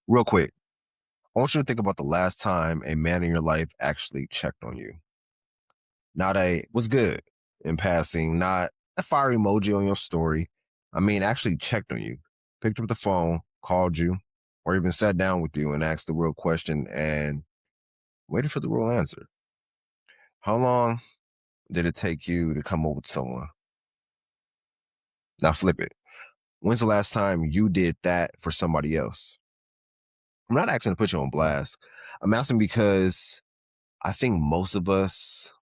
Real quick, I want you to think about the last time a man in your life actually checked on you. Not a "was good" in passing, not a fire emoji on your story. I mean, actually checked on you, picked up the phone, called you, or even sat down with you and asked the real question and waited for the real answer. How long did it take you to come up with someone? Now flip it. When's the last time you did that for somebody else? I'm not asking to put you on blast. I'm asking because I think most of us,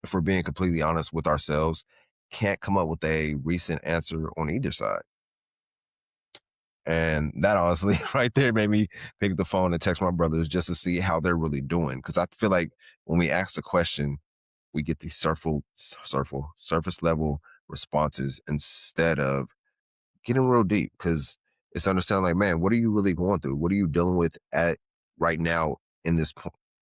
if we're being completely honest with ourselves, can't come up with a recent answer on either side. And that honestly, right there, made me pick up the phone and text my brothers just to see how they're really doing. Because I feel like when we ask the question, we get these surface level responses instead of getting real deep. Because it's understanding, like, man, what are you really going through? What are you dealing with at right now in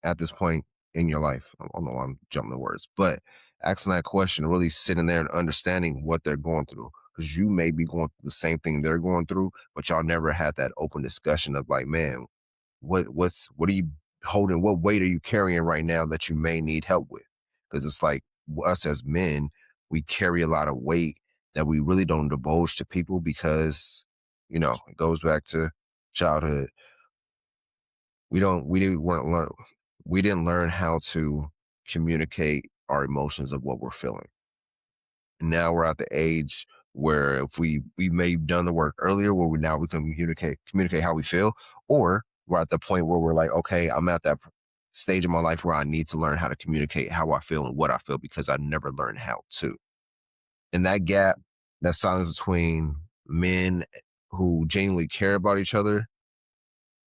at this point in your life? I don't know why I'm jumping the words, but asking that question, really sitting there and understanding what they're going through. Because you may be going through the same thing they're going through, but y'all never had that open discussion of like, man, what are you holding? What weight are you carrying right now that you may need help with? Because it's like us as men, we carry a lot of weight that we really don't divulge to people because, it goes back to childhood. We didn't learn how to communicate our emotions of what we're feeling. Now we're at the age where if we may have done the work earlier where we can communicate how we feel, or we're at the point where we're like, okay, I'm at that stage of my life where I need to learn how to communicate how I feel and what I feel because I never learned how to. And that gap, that silence between men who genuinely care about each other,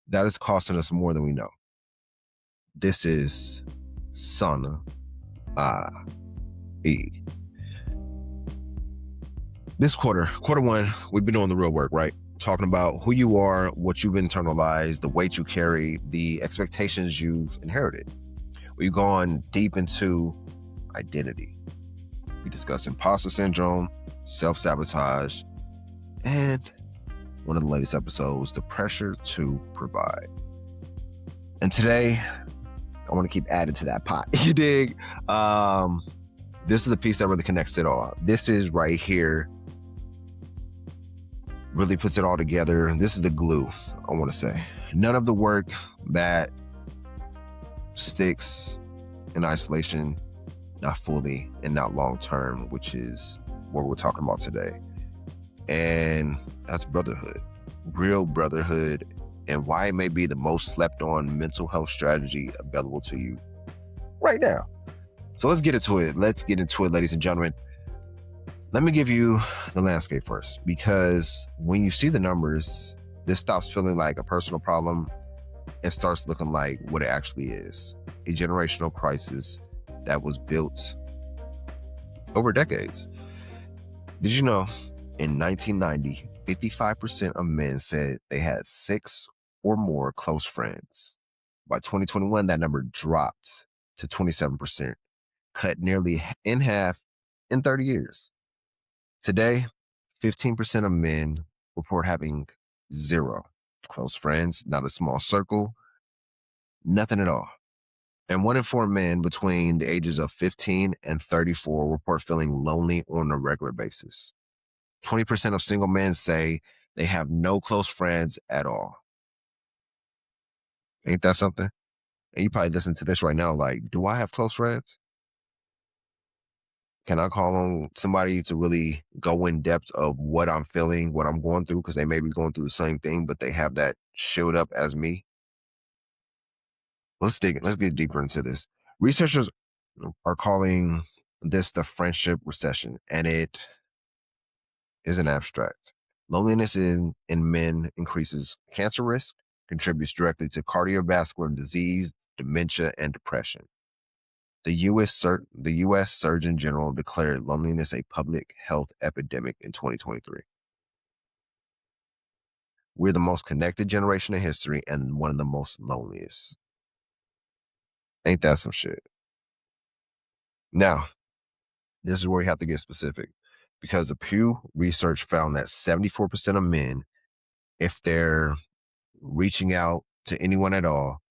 that is costing us more than we know. This is Sana E. This quarter one, we've been doing the real work, right? Talking about who you are, what you've internalized, the weight you carry, the expectations you've inherited. We've gone deep into identity. We discussed imposter syndrome, self-sabotage, and one of the latest episodes, the pressure to provide. And today, I want to keep adding to that pot. You dig? This is the piece that really connects it all. This is right here, really puts it all together. This is the glue, I want to say. None of the work that sticks in isolation, not fully and not long term, which is what we're talking about today. And that's brotherhood, real brotherhood, and why it may be the most slept on mental health strategy available to you right now. So let's get into it. Ladies and gentlemen. Let me give you the landscape first, because when you see the numbers, this stops feeling like a personal problem and starts looking like what it actually is, a generational crisis that was built over decades. Did you know in 1990, 55% of men said they had 6 or more close friends. By 2021, that number dropped to 27%, cut nearly in half in 30 years. Today, 15% of men report having 0 close friends, not a small circle, nothing at all. And 1 in 4 men between the ages of 15 and 34 report feeling lonely on a regular basis. 20% of single men say they have no close friends at all. Ain't that something? And you probably listen to this right now like, do I have close friends? Can I call on somebody to really go in depth of what I'm feeling, what I'm going through? Because they may be going through the same thing, but they have that shield up as me. Let's get deeper into this. Researchers are calling this the friendship recession, and it isn't abstract. Loneliness in men increases cancer risk, contributes directly to cardiovascular disease, dementia, and depression. The U.S. Surgeon General declared loneliness a public health epidemic in 2023. We're the most connected generation in history and one of the most loneliest. Ain't that some shit? Now, this is where you have to get specific, because the Pew research found that 74% of men, if they're reaching out to anyone at all,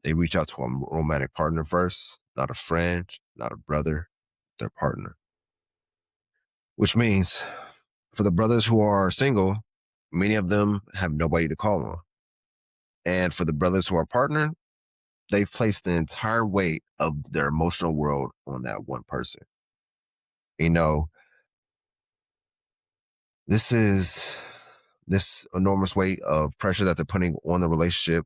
they reach out to a romantic partner first, not a friend, not a brother, their partner. Which means for the brothers who are single, many of them have nobody to call on. And for the brothers who are partnered, they've placed the entire weight of their emotional world on that one person. You know, this is this enormous weight of pressure that they're putting on the relationship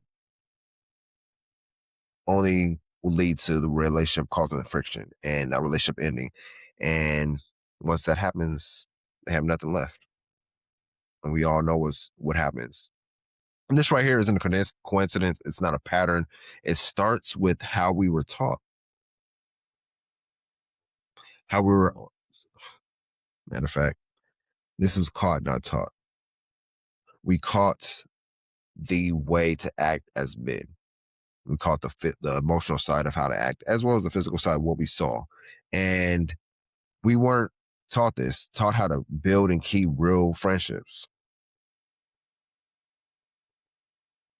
only will lead to the relationship causing the friction and that relationship ending. And once that happens, they have nothing left. And we all know what happens. And this right here isn't a coincidence. It's not a pattern. It starts with how we were taught, how we were, matter of fact, this was caught, not taught. We caught the way to act as men. We caught the emotional side of how to act, as well as the physical side, what we saw. And we weren't taught how to build and keep real friendships.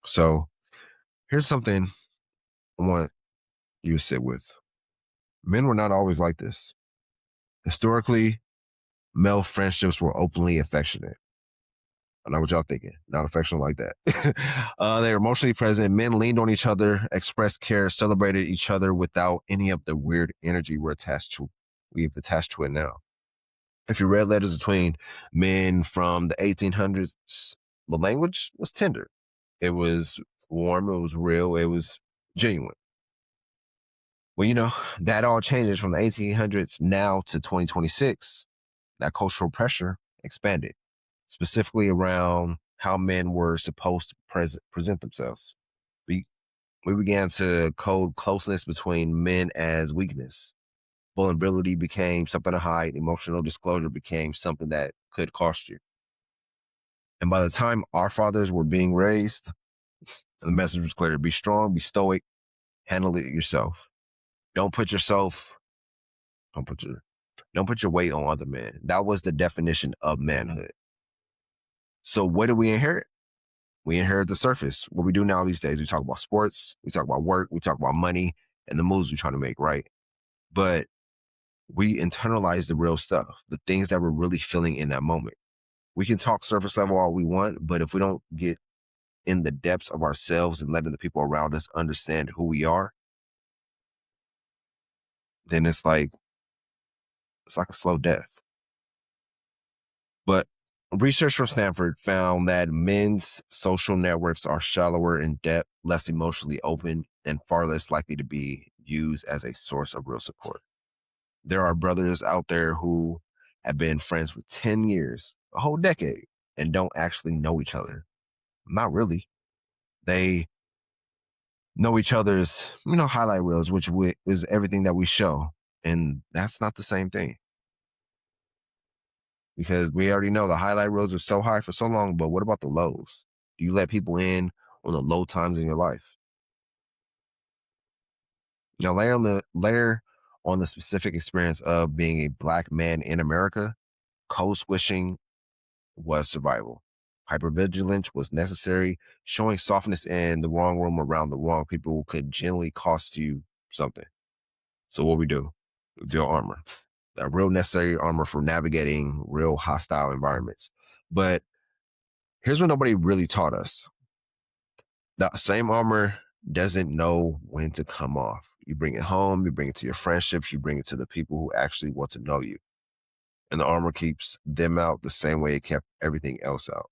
So here's something I want you to sit with. Men were not always like this. Historically, male friendships were openly affectionate. I know what y'all thinking. Not affectionate like that. They were emotionally present. Men leaned on each other, expressed care, celebrated each other without any of the weird energy we've attached to it now. If you read letters between men from the 1800s, the language was tender. It was warm. It was real. It was genuine. Well, that all changes from the 1800s now to 2026. That cultural pressure expanded, specifically around how men were supposed to present themselves. We, we began to code closeness between men as weakness. Vulnerability became something to hide. Emotional disclosure became something that could cost you. And by the time our fathers were being raised, the message was clear: be strong, be stoic, handle it yourself. Don't put yourself, don't put your weight on other men. That was the definition of manhood. So what did we inherit? We inherit the surface. What we do now these days, we talk about sports, we talk about work, we talk about money, and the moves we're trying to make, right? But we internalize the real stuff, the things that we're really feeling in that moment. We can talk surface level all we want, but if we don't get in the depths of ourselves and letting the people around us understand who we are, then it's like a slow death. But research from Stanford found that men's social networks are shallower in depth, less emotionally open, and far less likely to be used as a source of real support. There are brothers out there who have been friends for 10 years, a whole decade, and don't actually know each other. Not really. They know each other's, highlight reels, which is everything that we show. And that's not the same thing, because we already know the highlight reels are so high for so long. But what about the lows? Do you let people in on the low times in your life? Now, layer on the specific experience of being a Black man in America. Code switching was survival. Hypervigilance was necessary. Showing softness in the wrong room around the wrong people could generally cost you something. So what we do? We build armor. That real necessary armor for navigating real hostile environments. But here's what nobody really taught us. That same armor doesn't know when to come off. You bring it home, you bring it to your friendships, you bring it to the people who actually want to know you. And the armor keeps them out the same way it kept everything else out.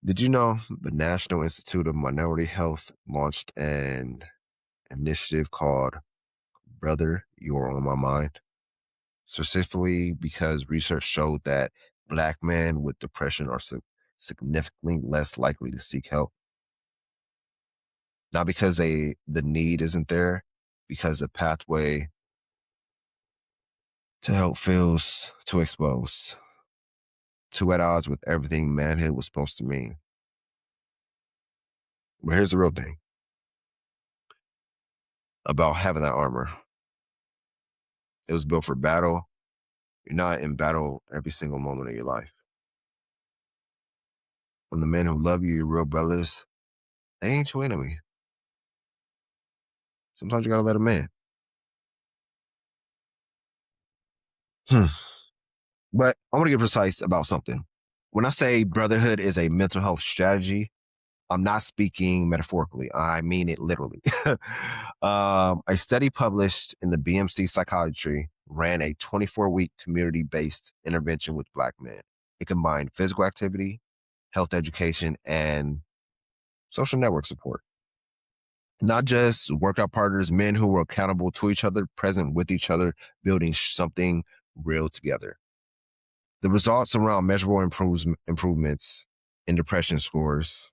Did you know the National Institute of Minority Health launched an initiative called Brother, You're on My Mind? Specifically because research showed that Black men with depression are significantly less likely to seek help. Not because the need isn't there, because the pathway to help feels too exposed, too at odds with everything manhood was supposed to mean. But here's the real thing about having that armor. It was built for battle. You're not in battle every single moment of your life. When the men who love you, your real brothers, they ain't your enemy. Sometimes you gotta let them in. Hmm. But I want to get precise about something. When I say brotherhood is a mental health strategy, I'm not speaking metaphorically. I mean it literally. A study published in the BMC Psychiatry ran a 24-week community based intervention with Black men. It combined physical activity, health education, and social network support. Not just workout partners, men who were accountable to each other, present with each other, building something real together. The results around measurable improvements in depression scores,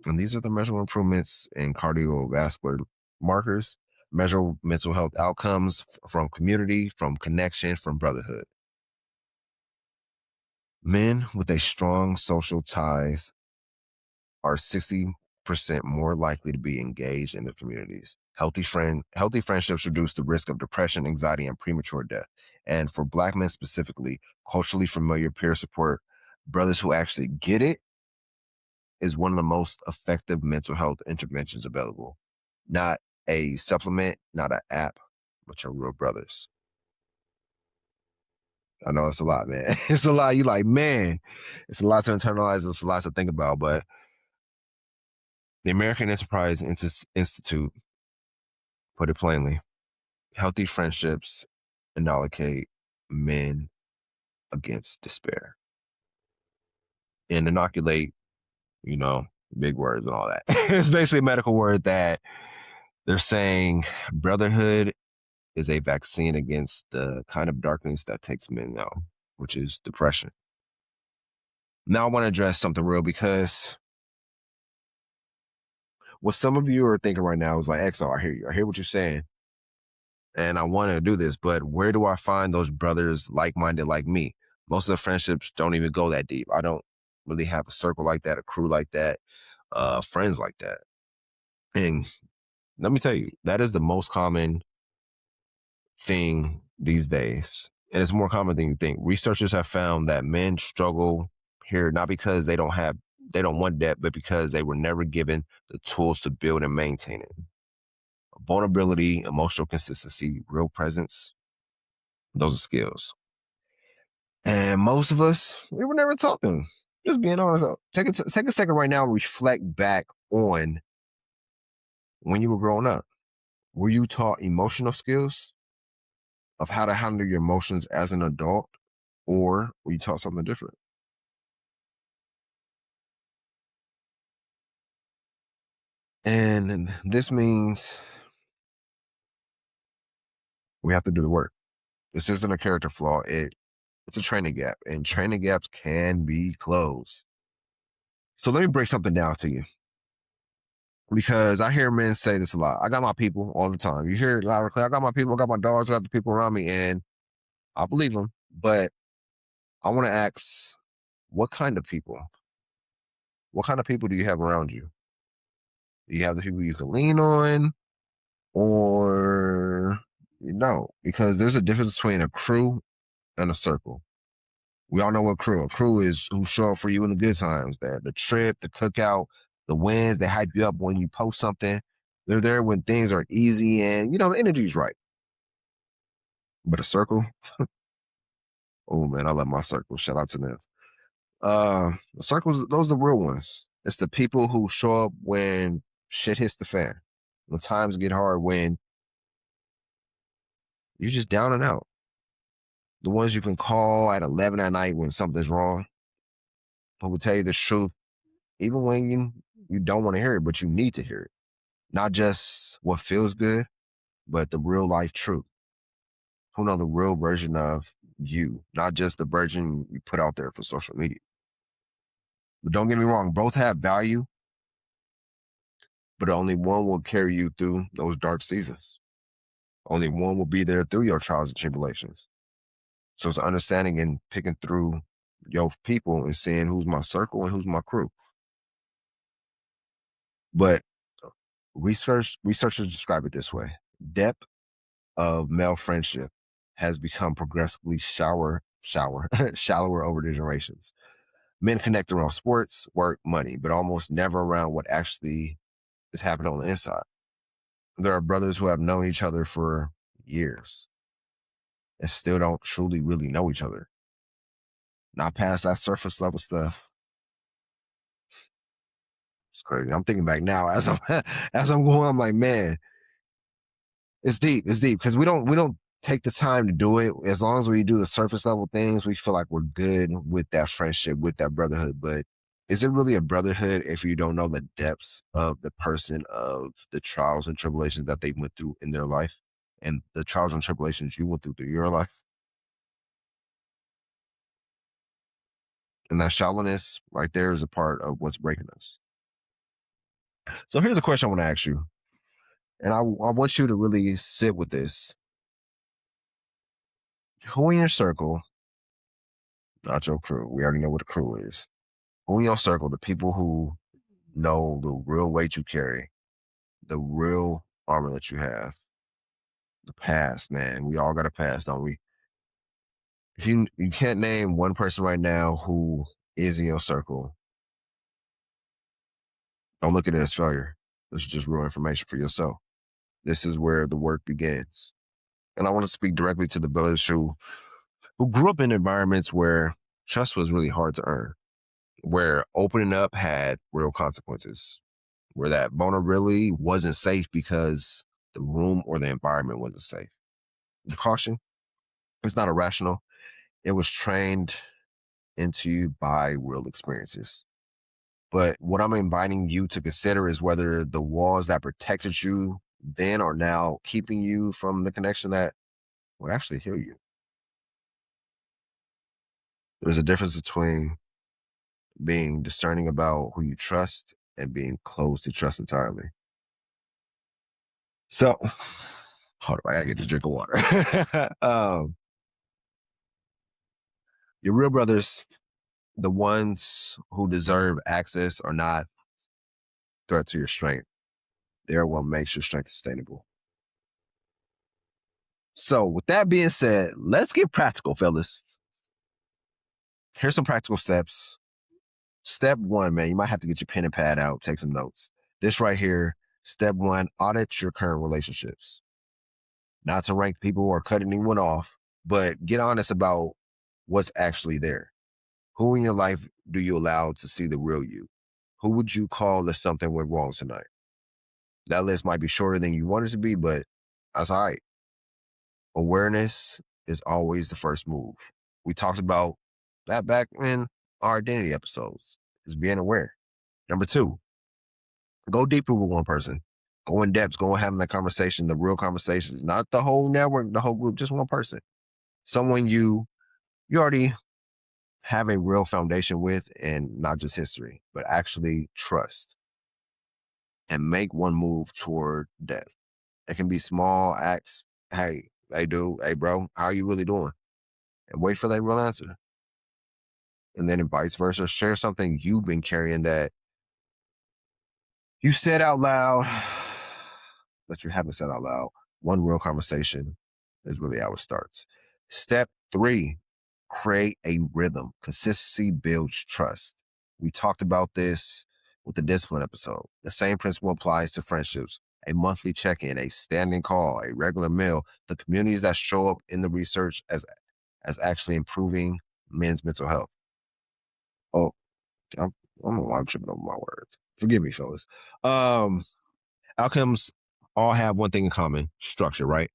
and these are the measurable improvements in cardiovascular markers, measure mental health outcomes from community, from connection, from brotherhood. Men with a strong social ties are 60% more likely to be engaged in their communities. Healthy friendships reduce the risk of depression, anxiety, and premature death. And for Black men specifically, culturally familiar peer support, brothers who actually get it, is one of the most effective mental health interventions available. Not a supplement, not an app, but your real brothers. I know it's a lot, man. It's a lot. You like, man, it's a lot to internalize. It's a lot to think about. But the American Enterprise Institute put it plainly: healthy friendships inoculate men against despair. And inoculate, you know, big words and all that. It's basically a medical word that they're saying brotherhood is a vaccine against the kind of darkness that takes men out, which is depression. Now I want to address something real, because what some of you are thinking right now is like, XO, I hear you. I hear what you're saying. And I want to do this, but where do I find those brothers like-minded like me? Most of the friendships don't even go that deep. I don't really have a circle like that, a crew like that, friends like that. And let me tell you, that is the most common thing these days. And it's more common than you think. Researchers have found that men struggle here not because they don't want that, but because they were never given the tools to build and maintain it. Vulnerability, emotional consistency, real presence, those are skills. And most of us, we were never taught them. Just being honest. Take a second right now and reflect back on when you were growing up. Were you taught emotional skills of how to handle your emotions as an adult, or were you taught something different? And this means we have to do the work. This isn't a character flaw. It's a training gap, and training gaps can be closed. So let me break something down to you, because I hear men say this a lot. I got my people all the time. You hear it loud and clear. I got my people. I got my dogs. I got the people around me, and I believe them. But I want to ask, what kind of people? What kind of people do you have around you? Do you have the people you can lean on, or you don't? Because there's a difference between a crew and a circle. We all know what crew. A crew is who show up for you in the good times, the trip, the cookout, the wins. They hype you up when you post something. They're there when things are easy and the energy's right. But a circle, oh man, I love my circle. Shout out to them. The circles, those are the real ones. It's the people who show up when shit hits the fan. When times get hard, when you're just down and out. The ones you can call at 11 at night when something's wrong, who will tell you the truth, even when you don't want to hear it, but you need to hear it. Not just what feels good, but the real life truth. Who know the real version of you, not just the version you put out there for social media. But don't get me wrong, both have value, but only one will carry you through those dark seasons. Only one will be there through your trials and tribulations. So it's understanding and picking through your people and seeing who's my circle and who's my crew. But researchers describe it this way: depth of male friendship has become progressively shallower over the generations. Men connect around sports, work, money, but almost never around what actually is happening on the inside. There are brothers who have known each other for years and still don't truly really know each other. Not past that surface level stuff. It's crazy. I'm thinking back now as I'm as I'm going. I'm like, man, it's deep. It's deep because we don't take the time to do it. As long as we do the surface level things, we feel like we're good with that friendship, with that brotherhood. But is it really a brotherhood if you don't know the depths of the person, of the trials and tribulations that they went through in their life, and the trials and tribulations you went through your life? And that shallowness right there is a part of what's breaking us. So here's a question I want to ask you, and I want you to really sit with this. Who in your circle, not your crew, we already know what a crew is. Who in your circle, the people who know the real weight you carry, the real armor that you have, the past, man. We all got a past, don't we? If you can't name one person right now who is in your circle, don't look at it as failure. This is just real information for yourself. This is where the work begins. And I want to speak directly to the brothers who grew up in environments where trust was really hard to earn, where opening up had real consequences, where that vulnerability wasn't safe because the room or the environment wasn't safe. The caution, it's not irrational. It was trained into you by real experiences. But what I'm inviting you to consider is whether the walls that protected you then are now keeping you from the connection that would actually heal you. There's a difference between being discerning about who you trust and being closed to trust entirely. So, hold on, I gotta get this drink of water. Your real brothers, the ones who deserve access, are not threat to your strength. They're what makes your strength sustainable. So, with that being said, let's get practical, fellas. Here's some practical steps. Step one, man, you might have to get your pen and pad out, take some notes. This right here, step one, audit your current relationships. Not to rank people or cut anyone off, but get honest about what's actually there. Who in your life do you allow to see the real you? Who would you call if something went wrong tonight? That list might be shorter than you want it to be, but that's all right. Awareness is always the first move. We talked about that back in our identity episodes, is being aware. Number two, go deeper with one person. Go in depth, go and having that conversation, the real conversations, not the whole network, the whole group, just one person. Someone you already have a real foundation with, and not just history, but actually trust. And make one move toward that. It can be small acts. Hey, hey bro, how are you really doing? And wait for that real answer. And then vice versa, share something you've been carrying that you said out loud that you haven't said out loud. One real conversation is really how it starts. Step three, create a rhythm. Consistency builds trust. We talked about this with the discipline episode. The same principle applies to friendships. A monthly check-in, a standing call, a regular meal. The communities that show up in the research as actually improving men's mental health. Oh, I'm, I don't know why I'm tripping over my words. Forgive me, fellas. Outcomes all have one thing in common: structure, right?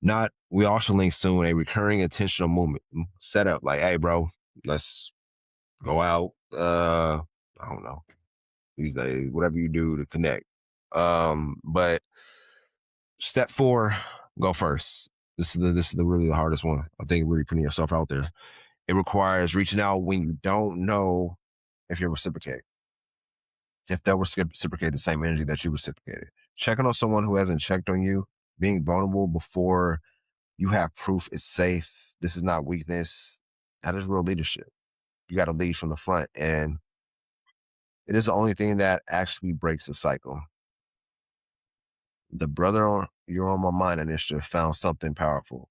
Not, we also link soon, a recurring intentional movement set up. Like, hey, bro, let's go out. I don't know, these days, whatever you do to connect. But step four, go first. This is the really the hardest one. I think really putting yourself out there. It requires reaching out when you don't know if you're reciprocating. If they'll reciprocate the same energy that you reciprocated. Checking on someone who hasn't checked on you, being vulnerable before you have proof it's safe. This is not weakness. That is real leadership. You got to lead from the front. And it is the only thing that actually breaks the cycle. The Brother You're on My Mind initiative found something powerful.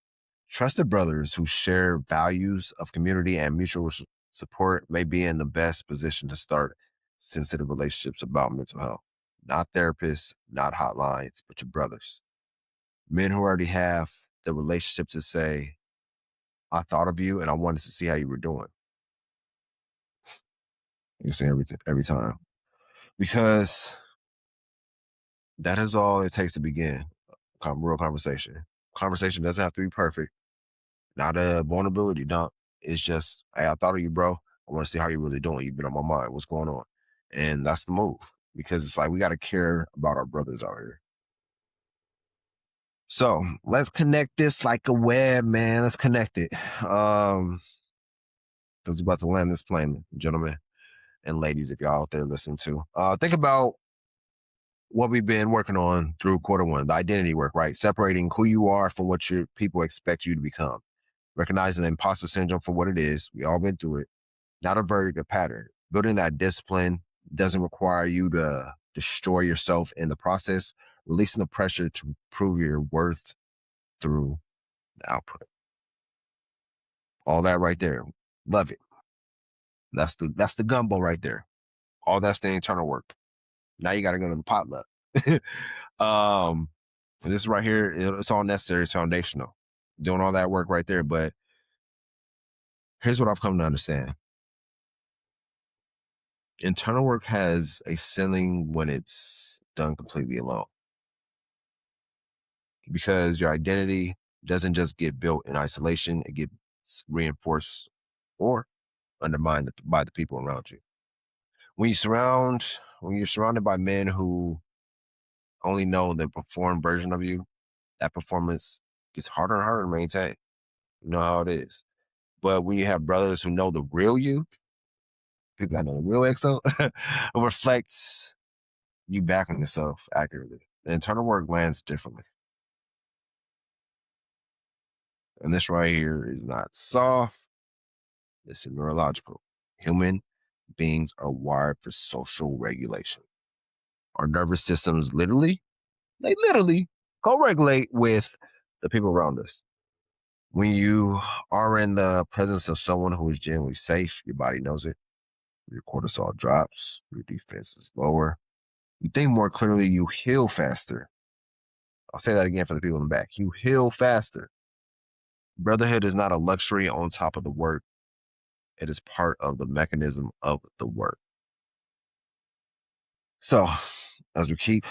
Trusted brothers who share values of community and mutual Support may be in the best position to start sensitive relationships about mental health. Not therapists, not hotlines, but your brothers. Men who already have the relationship to say, I thought of you and I wanted to see how you were doing. You see everything every time. Because that is all it takes to begin real conversation. Conversation doesn't have to be perfect. Not a vulnerability dump. It's just, hey, I thought of you, bro. I want to see how you're really doing. You've been on my mind. What's going on? And that's the move. Because it's like we got to care about our brothers out here. So let's connect this like a web, man. Let's connect it. Because we're about to land this plane, gentlemen and ladies, if y'all out there listening to. Think about what we've been working on through quarter one, the identity work, right? Separating who you are from what your people expect you to become. Recognizing the imposter syndrome for what it is. We all been through it. Not a verdict, a pattern. Building that discipline doesn't require you to destroy yourself in the process. Releasing the pressure to prove your worth through the output. All that right there. Love it. That's the gumbo right there. All that's the internal work. Now you got to go to the potluck. This right here, it's all necessary. It's foundational. Doing all that work right there. But here's what I've come to understand. Internal work has a ceiling when it's done completely alone. Because your identity doesn't just get built in isolation, it gets reinforced or undermined by the people around you. When you're surrounded by men who only know the performed version of you, that performance gets harder and harder to maintain. You know how it is. But when you have brothers who know the real you, people that know the real XO, it reflects you backing yourself accurately. The internal work lands differently. And this right here is not soft. This is neurological. Human beings are wired for social regulation. Our nervous systems literally co-regulate with the people around us. When you are in the presence of someone who is genuinely safe, your body knows it. Your cortisol drops, your defense is lower. You think more clearly, you heal faster. I'll say that again for the people in the back. You heal faster. Brotherhood is not a luxury on top of the work. It is part of the mechanism of the work. So, as we keep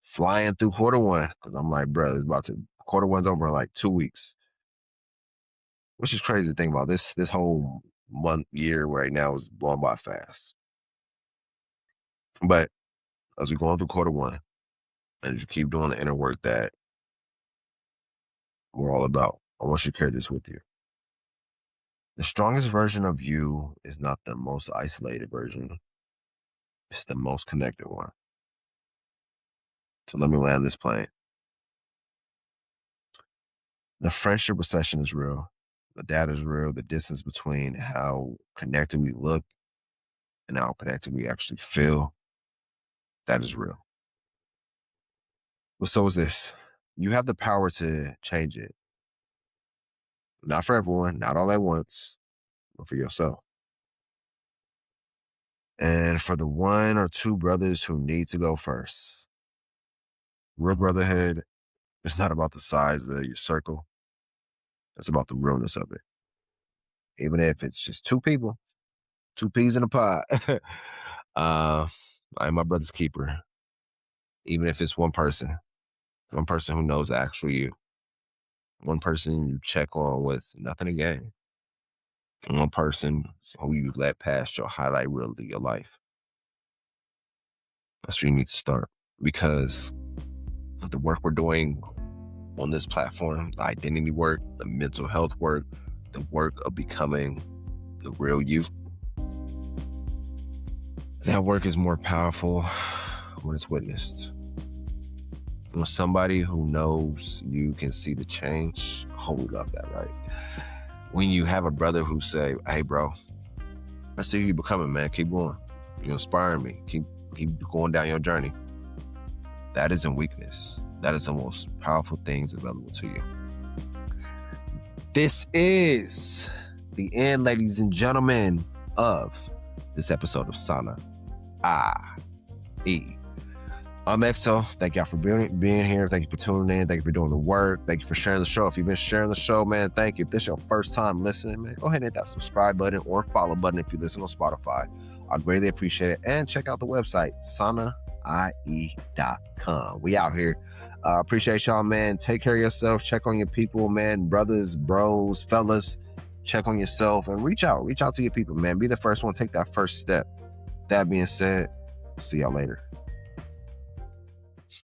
flying through quarter one, because I'm like, bro, quarter one's over in like 2 weeks. Which is crazy to think about. This whole year right now is blown by fast. But as we go on through quarter one, and as you keep doing the inner work that we're all about, I want you to carry this with you. The strongest version of you is not the most isolated version. It's the most connected one. So let me land this plane. The friendship recession is real. The data is real. The distance between how connected we look and how connected we actually feel, that is real. But so is this. You have the power to change it. Not for everyone, not all at once, but for yourself. And for the one or two brothers who need to go first. Real brotherhood is not about the size of your circle. It's about the realness of it. Even if it's just two people, two peas in a pod. I am my brother's keeper. Even if it's one person who knows the actual you. One person you check on with nothing to gain. And one person who you let past your highlight reel of your life. That's where you need to start. Because the work we're doing on this platform, the identity work, the mental health work, the work of becoming the real you, that work is more powerful when it's witnessed. When somebody who knows you can see the change, oh, we love that, right? When you have a brother who say, hey, bro, I see who you becoming, man. Keep going. You're inspiring me. Keep going down your journey. That isn't weakness. That is the most powerful things available to you. This is the end, ladies and gentlemen. of this episode of Sana IE. I'm EXO. Thank y'all for being here. Thank you for tuning in. Thank you for doing the work. Thank you for sharing the show. If you've been sharing the show, man, thank you. If this is your first time listening, man, go ahead and hit that subscribe button or follow button if you listen on Spotify. I'd greatly appreciate it. And check out the website, sanaie.com. We out here. Appreciate y'all, man. Take care of yourself. Check on your people, man. Brothers, bros, fellas. Check on yourself and reach out. Reach out to your people, man. Be the first one. Take that first step. That being said, see y'all later.